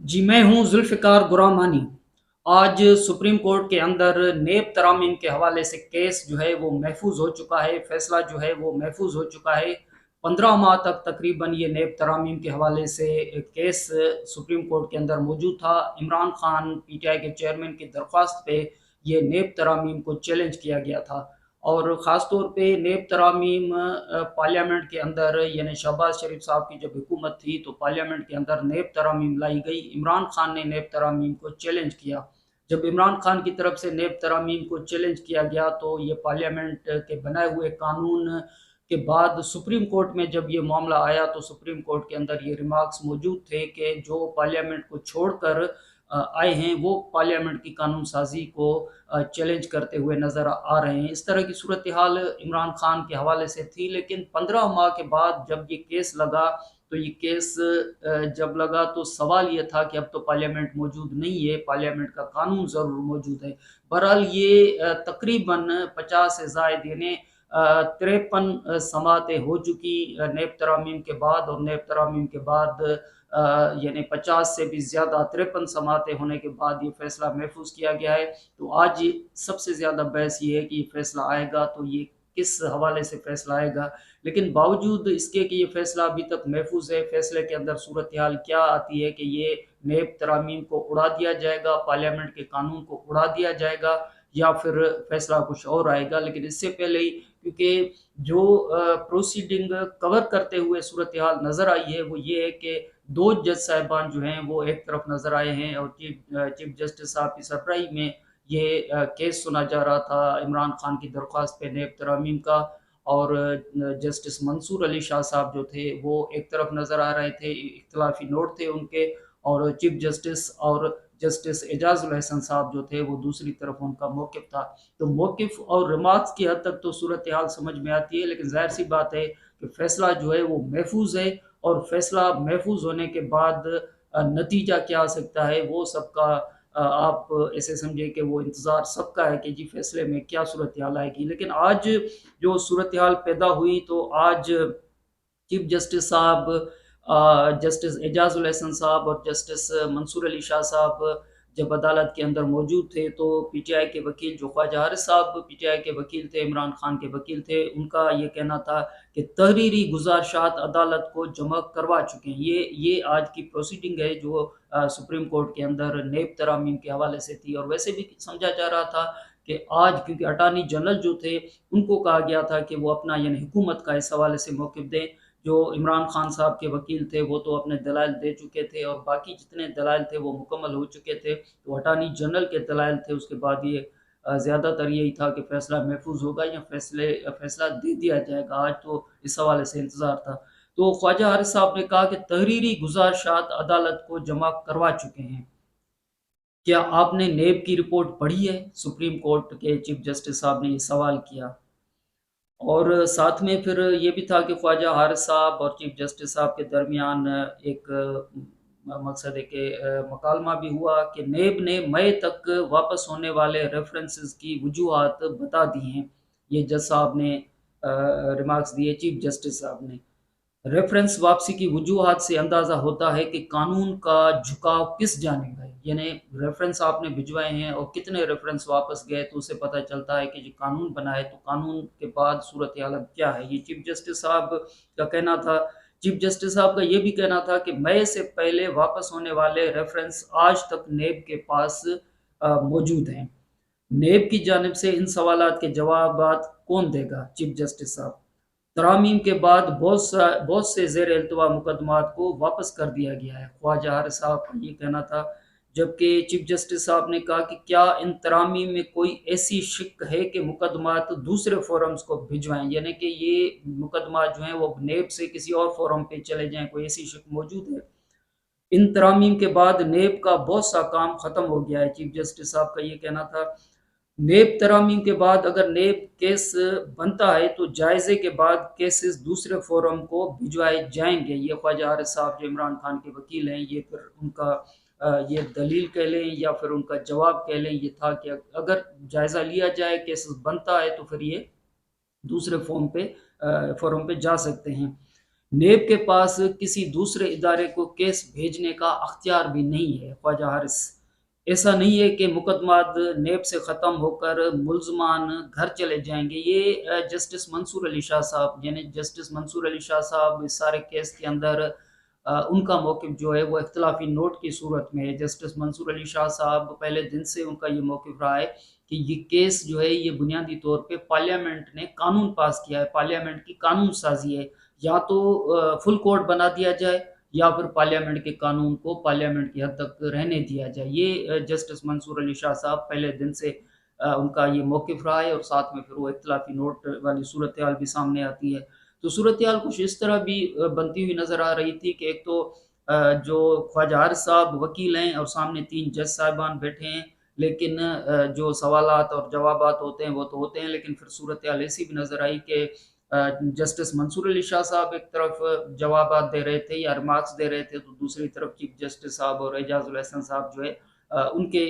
जी, मैं हूँ ज़ुल्फ़िकार गुरामानी। आज सुप्रीम कोर्ट के अंदर नेब तरामीम के हवाले से केस जो है वो महफूज हो चुका है, फैसला जो है वो महफूज हो चुका है। 15 माह तक तकरीबन ये नेब तरामीम के हवाले से एक केस सुप्रीम कोर्ट के अंदर मौजूद था। इमरान खान पीटीआई के चेयरमैन की दरख्वास्त पे ये नेब तरामीम को चैलेंज किया गया था। और ख़ास तौर पे नेब तरामीम पार्लियामेंट के अंदर यानी शहबाज शरीफ साहब की जब हुकूमत थी तो पार्लियामेंट के अंदर नेब तरामीम लाई गई। इमरान खान ने नेब तरामीम को चैलेंज किया। जब इमरान खान की तरफ से नेब तरामीम को चैलेंज किया गया तो ये पार्लियामेंट के बनाए हुए कानून के बाद सुप्रीम कोर्ट में जब ये मामला आया तो सुप्रीम कोर्ट के अंदर ये रिमार्क्स मौजूद थे कि जो पार्लियामेंट को छोड़कर आए हैं वो पार्लियामेंट की कानून साजी को चैलेंज करते हुए नज़र आ रहे हैं। इस तरह की सूरत हाल इमरान खान के हवाले से थी, लेकिन 15 माह के बाद जब ये केस लगा तो ये केस जब लगा तो सवाल ये था कि अब तो पार्लियामेंट मौजूद नहीं है, पार्लियामेंट का कानून ज़रूर मौजूद है। बहरहाल ये तकरीबन 50 से ज़ायद यानी 53 समातें हो चुकी नेब तरामीम के बाद, और नेब तरामीम के बाद यानी 50 से भी ज़्यादा 53 समातें होने के बाद ये फैसला महफूज किया गया है। तो आज सबसे ज़्यादा बहस ये है कि ये फैसला आएगा तो ये किस हवाले से फैसला आएगा। लेकिन बावजूद इसके कि ये फैसला अभी तक महफूज है, फैसले के अंदर सूरत हाल क्या आती है कि ये नेब तरामीम को उड़ा दिया जाएगा, पार्लियामेंट के कानून को उड़ा दिया जाएगा, या फिर फैसला कुछ और आएगा। लेकिन इससे पहले ही क्योंकि जो प्रोसीडिंग कवर करते हुए सूरत हाल नज़र आई है वो ये है कि दो जज साहिबान जो हैं वो एक तरफ नज़र आए हैं, और चीफ जस्टिस साहब की सरबराही में ये केस सुना जा रहा था इमरान खान की दरख्वास्त पे नेब तरामीम का। और जस्टिस मंसूर अली शाह साहब जो थे वो एक तरफ नज़र आ रहे थे, इख्तलाफी नोट थे उनके। और चीफ जस्टिस और जस्टिस एजाजुल हसन साहब जो थे वो दूसरी तरफ उनका मौक़िफ़ था। तो मौक़िफ़ और रिमार्क्स की हद तक तो सूरत हाल समझ में आती है, लेकिन ज़ाहिर सी बात है कि फ़ैसला जो है वो महफूज है। और फैसला महफूज होने के बाद नतीजा क्या आ सकता है वो सबका आप ऐसे समझे कि वो इंतज़ार सबका है कि जी फैसले में क्या सूरत हाल आएगी। लेकिन आज जो सूरत हाल पैदा हुई तो आज चीफ जस्टिस साहब, जस्टिस एजाजुल हसन साहब और जस्टिस मंसूर अली शाह साहब जब अदालत के अंदर मौजूद थे तो पीटीआई के वकील जो ख्वाजा हारिस साहब पीटीआई के वकील थे, इमरान खान के वकील थे, उनका ये कहना था कि तहरीरी गुजारिशात अदालत को जमा करवा चुके हैं। ये आज की प्रोसीडिंग है जो सुप्रीम कोर्ट के अंदर नेब तरामीम के हवाले से थी। और वैसे भी समझा जा रहा था कि आज क्योंकि अटार्नी जनरल जो थे उनको कहा गया था कि वो अपना यानी हुकूमत का इस हवाले से मौक़िफ़ दें। जो इमरान खान साहब के वकील थे वो तो अपने दलाइल दे चुके थे और बाकी जितने दलाइल थे वो मुकम्मल हो चुके थे। तो अटार्नी जनरल के दलाइल थे, उसके बाद ये ज़्यादातर यही था कि फ़ैसला महफूज होगा या फ़ैसला दे दिया जाएगा। आज तो इस हवाले से इंतज़ार था। तो ख्वाजा हारिस साहब ने कहा कि तहरीरी गुज़ारिशात अदालत को जमा करवा चुके हैं। क्या आपने नेब की रिपोर्ट पढ़ी है? सुप्रीम कोर्ट के चीफ जस्टिस साहब ने ये सवाल किया। और साथ में फिर ये भी था कि ख्वाजा हारिस साहब और चीफ जस्टिस साहब के दरमियान एक मकसद है कि मकालमा भी हुआ कि नेब ने मई तक वापस होने वाले रेफरेंसेस की वजूहात बता दी हैं। ये जज साहब ने रिमार्क्स दिए, चीफ जस्टिस साहब ने। रेफरेंस वापसी की वजूहात से अंदाज़ा होता है कि कानून का झुकाव किस जानिब है। यानी रेफरेंस आपने भिजवाए हैं और कितने रेफरेंस वापस गए तो उससे पता चलता है कि जो कानून बना है तो कानून के बाद सूरत हाल अब क्या है। ये चीफ जस्टिस साहब का कहना था। चीफ जस्टिस साहब का ये भी कहना था कि मई से पहले वापस होने वाले रेफरेंस आज तक नेब के पास मौजूद हैं। नेब की जानिब से इन सवालात के जवाबात कौन देगा? चीफ जस्टिस साहब। तरामीम के बाद बहुत से ज़ेर इल्तवा मुकदमात को वापस कर दिया गया है, ख्वाजा हारिस साहब का ये कहना था। जबकि चीफ जस्टिस साहब ने कहा कि क्या इन तरामीम में कोई ऐसी शिक है कि मुकदमात दूसरे फोरम्स को भिजवाएं, यानी कि ये मुकदमा जो हैं वो नेब से किसी और फोरम पे चले जाएं, कोई ऐसी शिक मौजूद है? इन तरामीम के बाद नेब का बहुत सा काम ख़त्म हो गया है, चीफ जस्टिस साहब का ये कहना था। नेब तरामीम के बाद अगर नेब केस बनता है तो जायज़े के बाद केसेस दूसरे फोरम को भिजवाए जाएंगे। ये ख्वाजा हारिस साहब जो इमरान खान के वकील हैं, ये फिर उनका ये दलील कह लें या फिर उनका जवाब कह लें, ये था कि अगर जायज़ा लिया जाए, केसेस बनता है तो फिर ये दूसरे फोरम पे जा सकते हैं। نیب کے پاس کسی دوسرے ادارے کو کیس بھیجنے کا اختیار بھی نہیں ہے خواجہ حارث۔ ایسا نہیں ہے کہ مقدمات نیب سے ختم ہو کر ملزمان گھر چلے جائیں گے۔ یہ جسٹس منصور علی شاہ صاحب، یعنی جسٹس منصور علی شاہ صاحب اس سارے کیس کے اندر ان کا موقف جو ہے وہ اختلافی نوٹ کی صورت میں ہے۔ جسٹس منصور علی شاہ صاحب پہلے دن سے ان کا یہ موقف رہا ہے کہ یہ کیس جو ہے یہ بنیادی طور پہ پارلیمنٹ نے قانون پاس کیا ہے، پارلیمنٹ کی قانون سازی ہے، یا تو فل کورٹ بنا دیا جائے یا پھر پارلیمنٹ کے قانون کو پارلیمنٹ کی حد تک رہنے دیا جائے۔ یہ جسٹس منصور علی شاہ صاحب پہلے دن سے ان کا یہ موقف رہا ہے، اور ساتھ میں پھر وہ اختلافی نوٹ والی صورتحال بھی سامنے آتی ہے۔ تو صورتحال کچھ اس طرح بھی بنتی ہوئی نظر آ رہی تھی کہ ایک تو جو خواجہ حارث صاحب وکیل ہیں اور سامنے 3 جج صاحبان بیٹھے ہیں، لیکن جو سوالات اور جوابات ہوتے ہیں وہ تو ہوتے ہیں، لیکن پھر صورتحال ایسی بھی نظر آئی کہ جسٹس منصور علی شاہ صاحب ایک طرف جوابات دے رہے تھے یا ریمارکس دے رہے تھے، تو دوسری طرف چیف جسٹس صاحب اور اعجاز الحسن صاحب جو ہے ان کے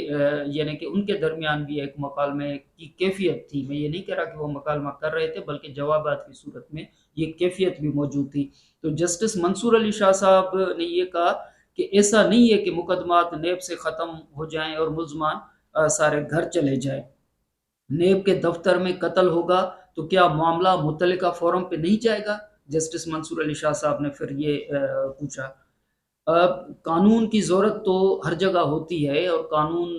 یعنی کہ ان کے درمیان بھی ایک مکالمے کی کیفیت تھی۔ میں یہ نہیں کہہ رہا کہ وہ مکالمہ کر رہے تھے، بلکہ جوابات کی صورت میں یہ کیفیت بھی موجود تھی۔ تو جسٹس منصور علی شاہ صاحب نے یہ کہا کہ ایسا نہیں ہے کہ مقدمات نیب سے ختم ہو جائیں اور ملزمان سارے گھر چلے جائیں۔ نیب کے دفتر میں قتل ہوگا تو کیا معاملہ متعلقہ فورم پہ نہیں جائے گا؟ جسٹس منصور علی شاہ صاحب نے پھر یہ پوچھا۔ قانون کی ضرورت تو ہر جگہ ہوتی ہے، اور قانون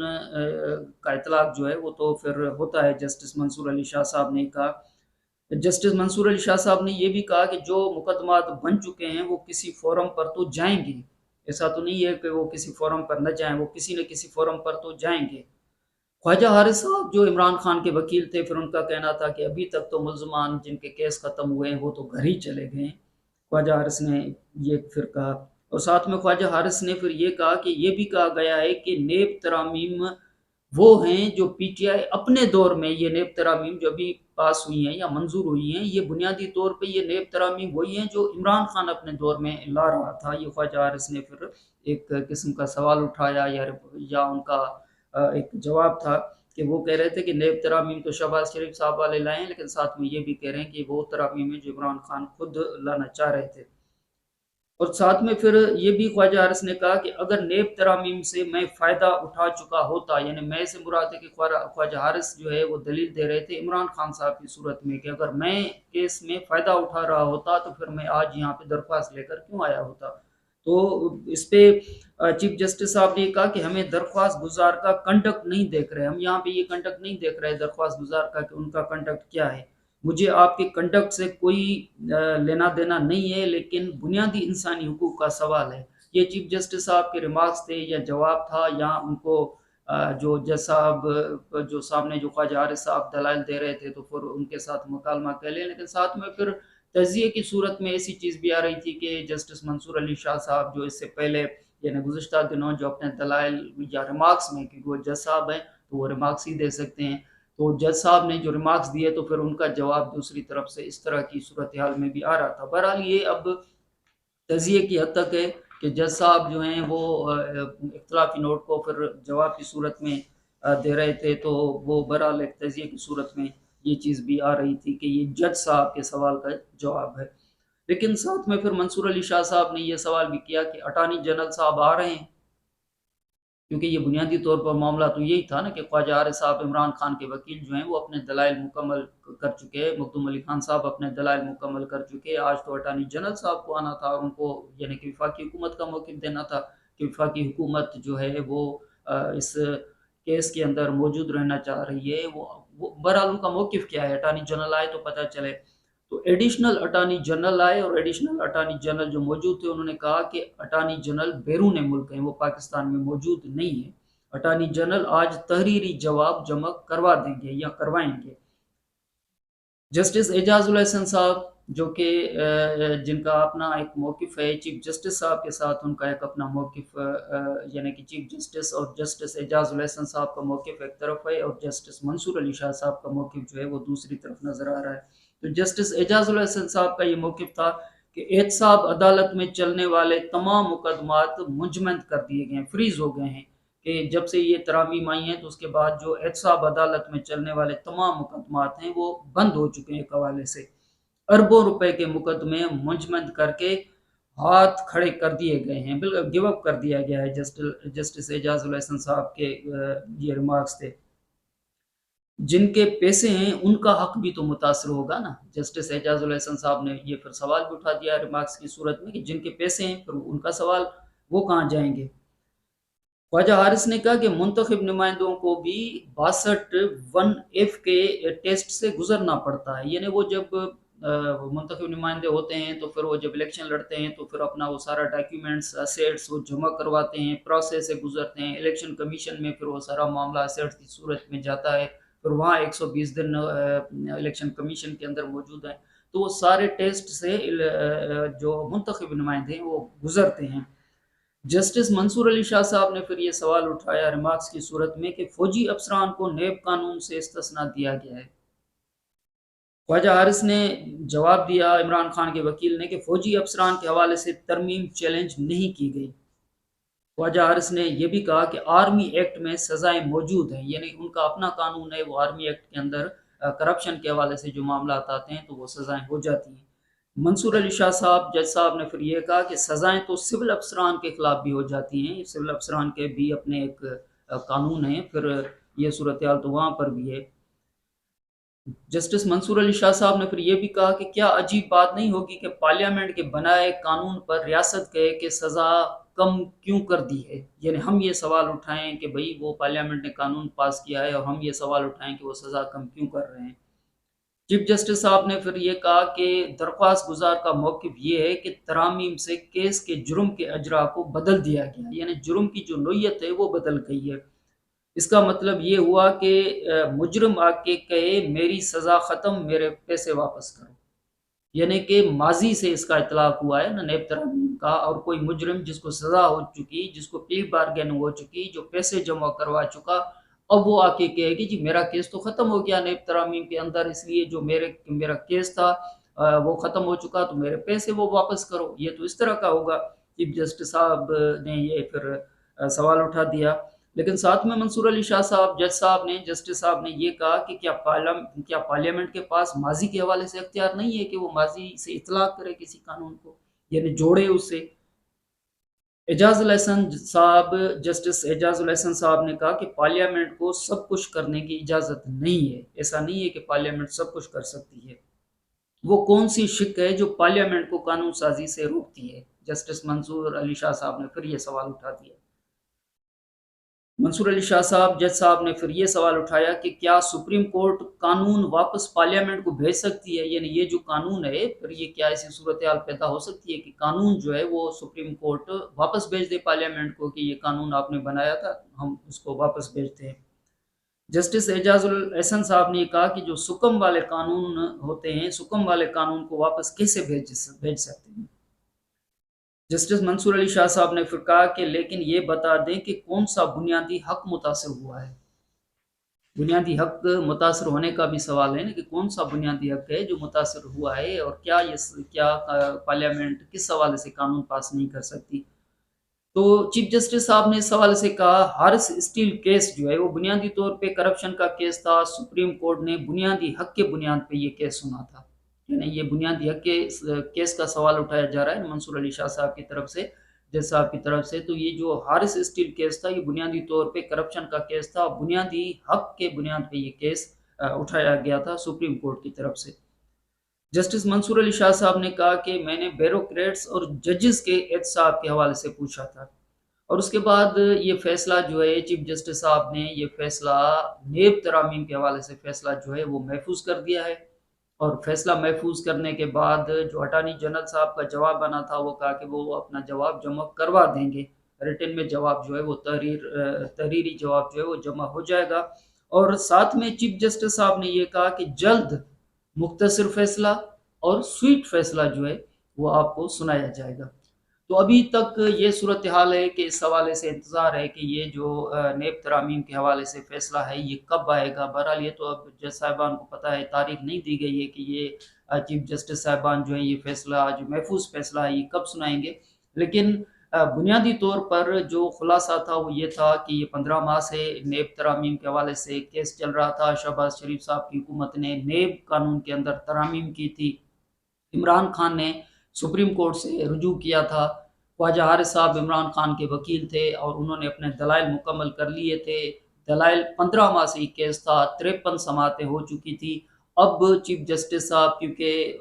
کا اطلاق جو ہے وہ تو پھر ہوتا ہے۔ جسٹس منصور علی شاہ صاحب نے کہا، جسٹس منصور علی شاہ صاحب نے یہ بھی کہا کہ جو مقدمات بن چکے ہیں وہ کسی فورم پر تو جائیں گے، ایسا تو نہیں ہے کہ وہ کسی فورم پر نہ جائیں، وہ کسی نہ کسی فورم پر تو جائیں گے۔ خواجہ حارث صاحب جو عمران خان کے وکیل تھے، پھر ان کا کہنا تھا کہ ابھی تک تو ملزمان جن کے کیس ختم ہوئے ہیں وہ تو گھر ہی چلے گئے ہیں۔ خواجہ حارث نے یہ پھر کہا، اور ساتھ میں خواجہ حارث نے پھر یہ کہا کہ یہ بھی کہا گیا ہے کہ نیب ترامیم وہ ہیں جو پی ٹی آئی اپنے دور میں، یہ نیب ترامیم جو ابھی پاس ہوئی ہیں یا منظور ہوئی ہیں، یہ بنیادی طور پہ یہ نیب ترامیم وہی ہیں جو عمران خان اپنے دور میں لا رہا تھا۔ یہ خواجہ حارث نے پھر ایک قسم کا سوال اٹھایا یا ان کا ایک جواب تھا کہ وہ کہہ رہے تھے کہ نیب ترامیم تو شہباز شریف صاحب والے لائے ہیں، لیکن ساتھ میں یہ بھی کہہ رہے ہیں کہ وہ ترامیم ہے جو عمران خان خود لانا چاہ رہے تھے۔ اور ساتھ میں پھر یہ بھی خواجہ حارث نے کہا کہ اگر نیب ترامیم سے میں فائدہ اٹھا چکا ہوتا، یعنی میں سے مراد ہے کہ خواجہ حارث جو ہے وہ دلیل دے رہے تھے عمران خان صاحب کی صورت میں کہ اگر میں کیس میں فائدہ اٹھا رہا ہوتا تو پھر میں آج یہاں پہ درخواست لے کر کیوں آیا ہوتا۔ تو اس پہ چیف جسٹس صاحب نے کہا کہ ہمیں درخواست گزار کا کنڈکٹ نہیں دیکھ رہے، ہم یہاں پہ یہ کنڈکٹ نہیں دیکھ رہے درخواست گزار کا کہ ان کا کنڈکٹ کیا ہے، مجھے آپ کے کنڈکٹ سے کوئی لینا دینا نہیں ہے، لیکن بنیادی انسانی حقوق کا سوال ہے۔ یہ چیف جسٹس صاحب کے ریمارکس تھے یا جواب تھا، یا ان کو جو جج صاحب جو سامنے جو خواجہ حارث صاحب دلائل دے رہے تھے تو پھر ان کے ساتھ مکالمہ کر لیں، لیکن ساتھ میں پھر تجزیے کی صورت میں ایسی چیز بھی آ رہی تھی کہ جسٹس منصور علی شاہ صاحب جو اس سے پہلے یعنی گزشتہ دنوں جو اپنے دلائل یا ریمارکس میں، کیونکہ وہ جج صاحب ہیں تو وہ ریمارکس ہی دے سکتے ہیں، تو جج صاحب نے جو ریمارکس دیے تو پھر ان کا جواب دوسری طرف سے اس طرح کی صورتحال میں بھی آ رہا تھا۔ بہرحال یہ اب تجزیے کی حد تک ہے کہ جج صاحب جو ہیں وہ اختلافی نوٹ کو پھر جواب کی صورت میں دے رہے تھے، تو وہ بہرحال ایک تجزیے کی صورت میں یہ چیز بھی آ رہی تھی کہ یہ جج صاحب کے سوال کا جواب ہے۔ لیکن ساتھ میں پھر منصور علی شاہ صاحب نے یہ سوال بھی کیا کہ اٹارنی جنرل صاحب آ رہے ہیں، کیونکہ یہ بنیادی طور پر معاملہ تو یہی تھا نا کہ خواجہ حارث صاحب عمران خان کے وکیل جو ہیں وہ اپنے دلائل مکمل کر چکے، مخدوم علی خان صاحب اپنے دلائل مکمل کر چکے، آج تو اٹارنی جنرل صاحب کو آنا تھا اور ان کو یعنی کہ وفاقی حکومت کا موقف دینا تھا کہ وفاقی حکومت جو ہے وہ اس کیس کے اندر موجود رہنا چاہ رہی ہے۔ وہ بہرحال ان کا موقف کیا ہے، اٹارنی جنرل آئے تو پتہ چلے۔ تو ایڈیشنل اٹارنی جنرل آئے، اور ایڈیشنل اٹارنی جنرل جو موجود تھے انہوں نے کہا کہ اٹارنی جنرل بیرون ملک ہیں، وہ پاکستان میں موجود نہیں ہے، اٹارنی جنرل آج تحریری جواب جمع کروا دیں گے یا کروائیں گے۔ جسٹس اعجاز الحسن صاحب جو کہ جن کا اپنا ایک موقف ہے، چیف جسٹس صاحب کے ساتھ ان کا ایک اپنا موقف یعنی کہ چیف جسٹس اور جسٹس اعجاز الحسن صاحب کا موقف ایک طرف ہے، اور جسٹس منصور علی شاہ صاحب کا موقف جو ہے وہ دوسری طرف نظر آ رہا ہے۔ تو جسٹس اعجاز الحسن صاحب کا یہ موقف تھا کہ احتساب عدالت میں چلنے والے تمام مقدمات منجمد کر دیے گئے ہیں، فریز ہو گئے ہیں، کہ جب سے یہ ترامیم آئی ہیں تو اس کے بعد جو احتساب عدالت میں چلنے والے تمام مقدمات ہیں وہ بند ہو چکے ہیں ایک حوالے سے۔ अरबों रुपए के मुकदमे मुंजमद करके हाथ खड़े कर दिए गए हैं, बिल्कुल गिव अप कर दिया गया है। जस्टिस एजाजुल एहसन साहब के ये रिमार्क्स थे। जिनके पैसे हैं उनका हक भी तो मुतासर होगा ना। जस्टिस एजाजुल एहसन साहब ने ये फिर सवाल भी उठा दिया रिमार्क्स की सूरत में कि जिनके पैसे हैं फिर उनका सवाल वो कहाँ जाएंगे। ख्वाजा हारिस ने कहा कि मुंतखब नुमाइंदों को भी 62(1)(f के टेस्ट से गुजरना पड़ता है, यानी वो जब मुंतखब नुमाइंदे होते हैं तो फिर वो जब इलेक्शन लड़ते हैं तो फिर अपना वो सारा डॉक्यूमेंट्स असेट्स वो जमा करवाते हैं, प्रोसेस से गुजरते हैं, इलेक्शन कमीशन में फिर वो सारा मामला असेट्स की सूरत में जाता है, फिर वहाँ 120 दिन इलेक्शन कमीशन के अंदर मौजूद हैं, तो वो सारे टेस्ट से जो मुंतखब नुमाइंदे हैं वो गुजरते हैं। जस्टिस मंसूर अली शाह साहब ने फिर ये सवाल उठाया रिमार्क्स की सूरत में कि फौजी अफसरान को नेब कानून से इस्तिस्ना दिया गया है। ख्वाजा हारिस ने जवाब दिया इमरान खान के वकील ने कि फौजी अफसरान के हवाले से तरमीम चैलेंज नहीं की गई। ख्वाजा हारिस ने यह भी कहा कि आर्मी एक्ट में सजाएं मौजूद हैं, यानी उनका अपना कानून है, वो आर्मी एक्ट के अंदर करप्शन के हवाले से जो मामला आते हैं तो वो सजाएं हो जाती हैं। मंसूर अली शाह साहब जज साहब ने फिर ये कहा कि सजाएं तो सिविल अफसरान के खिलाफ भी हो जाती हैं, सिविल अफसरान के भी अपने एक कानून है, फिर ये सूरत हाल तो वहाँ पर भी है। जस्टिस मंसूर अली शाह साहब ने फिर ये भी कहा कि क्या अजीब बात नहीं होगी कि पार्लियामेंट के बनाए कानून पर रियासत कहे कि सज़ा कम क्यों कर दी है, यानी हम ये सवाल उठाएं कि भाई वो पार्लियामेंट ने कानून पास किया है और हम ये सवाल उठाएं कि वो सज़ा कम क्यों कर रहे हैं। चीफ जस्टिस साहब ने फिर ये कहा कि दरख्वास्त गुजार का मौक़िफ़ ये है कि तरामीम से केस के जुर्म के अजरा को बदल दिया गया, यानी जुर्म की जो नोयत है वो बदल गई है। इसका मतलब ये हुआ कि मुजरिम आके कहे मेरी सज़ा ख़त्म, मेरे पैसे वापस करो, यानी कि माजी से इसका इतलाक़ हुआ है ना नेब तरामीम का, और कोई मुजरिम जिसको सज़ा हो चुकी, जिसको प्ली बार्गेन हो चुकी, जो पैसे जमा करवा चुका, अब वो आके कहेगी जी मेरा केस तो ख़त्म हो गया नेब तरामीम के अंदर, इसलिए जो मेरा केस था वो ख़त्म हो चुका, तो मेरे पैसे वो वापस करो। ये तो इस तरह का होगा। चीफ जस्टिस साहब ने ये फिर सवाल उठा दिया। लेकिन साथ में मंसूर अली शाह साहब जस्टिस साहब ने ये कहा कि क्या पार्लियामेंट के पास माजी के हवाले से अख्तियार नहीं है कि वो माजी से इतलाक़ करे किसी कानून को, यानी जोड़े उससे। जस्टिस एजाजुल एहसन साहब ने कहा कि पार्लियामेंट को सब कुछ करने की इजाज़त नहीं है, ऐसा नहीं है कि पार्लियामेंट सब कुछ कर सकती है। वो कौन सी शिक है जो पार्लियामेंट को कानून साजी से रोकती है। जस्टिस मंसूर अली शाह साहब ने फिर ये सवाल उठा दिया। मंसूर अली शाह साहब जज साहब ने फिर ये सवाल उठाया कि क्या सुप्रीम कोर्ट कानून वापस पार्लियामेंट को भेज सकती है, यानी ये जो कानून है फिर ये क्या ऐसी सूरत हाल पैदा हो सकती है कि कानून जो है वो सुप्रीम कोर्ट वापस भेज दे पार्लियामेंट को कि ये कानून आपने बनाया था, हम उसको वापस भेजते हैं। जस्टिस एजाजुल एहसन साहब ने कहा कि जो सुकम वाले कानून होते हैं, सुकम वाले कानून को वापस कैसे भेज सकते हैं। जस्टिस मंसूर अली शाह साहब ने फिर कहा कि लेकिन ये बता दें कि कौन सा बुनियादी हक मुतासर हुआ है। बुनियादी हक मुतासर होने का भी सवाल है ना कि कौन सा बुनियादी हक है जो मुतासर हुआ है, और क्या पार्लियामेंट किस हवाले से कानून पास नहीं कर सकती। तो चीफ जस्टिस साहब ने इस हवाले से कहा हारिस स्टील केस जो है वो बुनियादी तौर पे करप्शन का केस था। सुप्रीम कोर्ट ने बुनियादी हक के बुनियाद पे ये केस सुना था, यानी ये बुनियादी हक के केस का सवाल उठाया जा रहा है मंसूर अली शाह साहब की तरफ से, जज साहब की तरफ से। तो ये जो हारिस स्टील केस था ये बुनियादी तौर पे करप्शन का केस था, बुनियादी हक के बुनियाद पे ये केस उठाया गया था सुप्रीम कोर्ट की तरफ से। जस्टिस मंसूर अली शाह साहब ने कहा कि मैंने ब्यूरोक्रेट्स और जजेस के एहतसाब के हवाले से पूछा था, और उसके बाद ये फैसला जो है चीफ जस्टिस साहब ने ये फैसला नेब तरामीम के हवाले से फैसला जो है वो महफूज कर दिया है। और फैसला महफूज करने के बाद जो अटार्नी जनरल साहब का जवाब बना था वो कहा कि वो अपना जवाब जमा करवा देंगे, रिटन में जवाब जो है वो तहरीरी जवाब जो है वो जमा हो जाएगा। और साथ में चीफ जस्टिस साहब ने ये कहा कि जल्द मुख्तसर फैसला और स्वीट फैसला जो है वो आपको सुनाया जाएगा। तो अभी तक ये सूरत हाल है कि इस हवाले से इंतज़ार है कि ये जो नेब तरामीम के हवाले से फ़ैसला है ये कब आएगा। बहरहाल ये तो अब जज साहिबान को पता है, तारीख नहीं दी गई है कि ये चीफ जस्टिस साहिबान जो है ये फ़ैसला जो महफूज फ़ैसला है ये कब सुनाएंगे। लेकिन बुनियादी तौर पर जो खुलासा था वो ये था कि ये 15 माह से नेब तरामीम के हवाले से केस चल रहा था। शहबाज शरीफ साहब की हुकूमत ने नेब कानून के अंदर तरामीम की थी, इमरान खान ने सुप्रीम कोर्ट से रुजू किया था। ख्वाजा हारिस साहब इमरान खान के वकील थे और उन्होंने अपने दलाइल मुकम्मल कर लिए थे। दलाइल 15 माह से ये केस था, 53 समातें हो चुकी थी। अब चीफ जस्टिस साहब, क्योंकि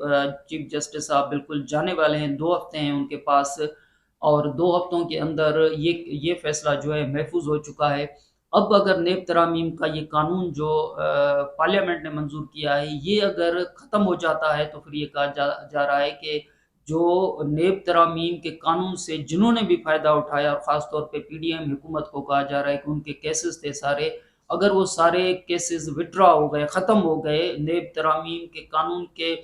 चीफ जस्टिस साहब बिल्कुल जाने वाले हैं, 2 हफ्ते हैं उनके पास, और 2 हफ्तों के अंदर ये फैसला जो है महफूज हो चुका है। अब अगर नेब तरामीम का ये कानून जो पार्लियामेंट ने मंजूर किया है, ये अगर ख़त्म हो जाता है तो फिर ये कहा जा रहा है कि जो नेब तरामीम के कानून से जिन्होंने भी फ़ायदा उठाया, और ख़ास तौर पे पीडीएम हुकूमत को कहा जा रहा है कि उनके केसेस थे सारे, अगर वो सारे केसेस विथड्रॉ हो गए, ख़त्म हो गए, नेब तरामीम के कानून के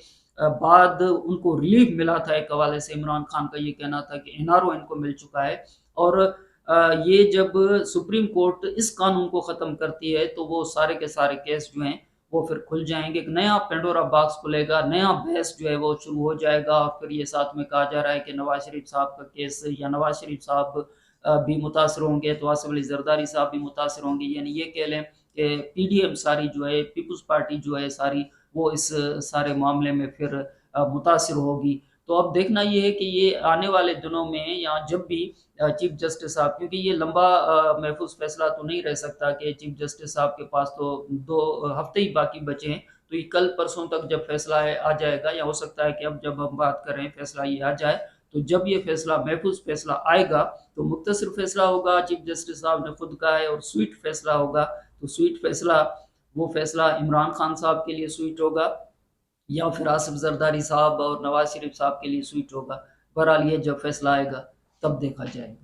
बाद उनको रिलीफ मिला था, एक हवाले से इमरान खान का ये कहना था कि एनआरओ इनको मिल चुका है, और ये जब सुप्रीम कोर्ट इस कानून को ख़त्म करती है तो वो सारे के सारे केस जो हैं वो फिर खुल जाएंगे, एक नया पेंडोरा बॉक्स खुलेगा, नया बहस जो है वो शुरू हो जाएगा। और फिर ये साथ में कहा जा रहा है कि नवाज शरीफ साहब का केस, या नवाज शरीफ साहब भी मुतासर होंगे तो आसिफ अली जरदारी साहब भी मुतासर होंगे, यानी ये कह लें कि पीडीएम सारी जो है, पीपल्स पार्टी जो है सारी, वो इस सारे मामले में फिर मुतासर होगी। तो अब देखना ये है कि ये आने वाले दिनों में, या जब भी चीफ जस्टिस साहब, क्योंकि ये लंबा महफूज फैसला तो नहीं रह सकता कि चीफ जस्टिस साहब के पास तो 2 हफ्ते ही बाकी बचे हैं, तो ये कल परसों तक जब फैसला आ जाएगा, या हो सकता है कि अब जब हम बात कर रहे हैं फैसला ये आ जाए, तो जब ये फैसला महफूज फैसला आएगा तो मुख्तसर फैसला होगा, चीफ जस्टिस साहब ने खुद कहा है, और स्वीट फैसला होगा। तो स्वीट फैसला, वो फैसला इमरान खान साहब के लिए स्वीट होगा, या फिर आसिफ जरदारी साहब और नवाज शरीफ साहब के लिए स्वीट होगा। बहरहाल ये जब फैसला आएगा तब देखा जाएगा।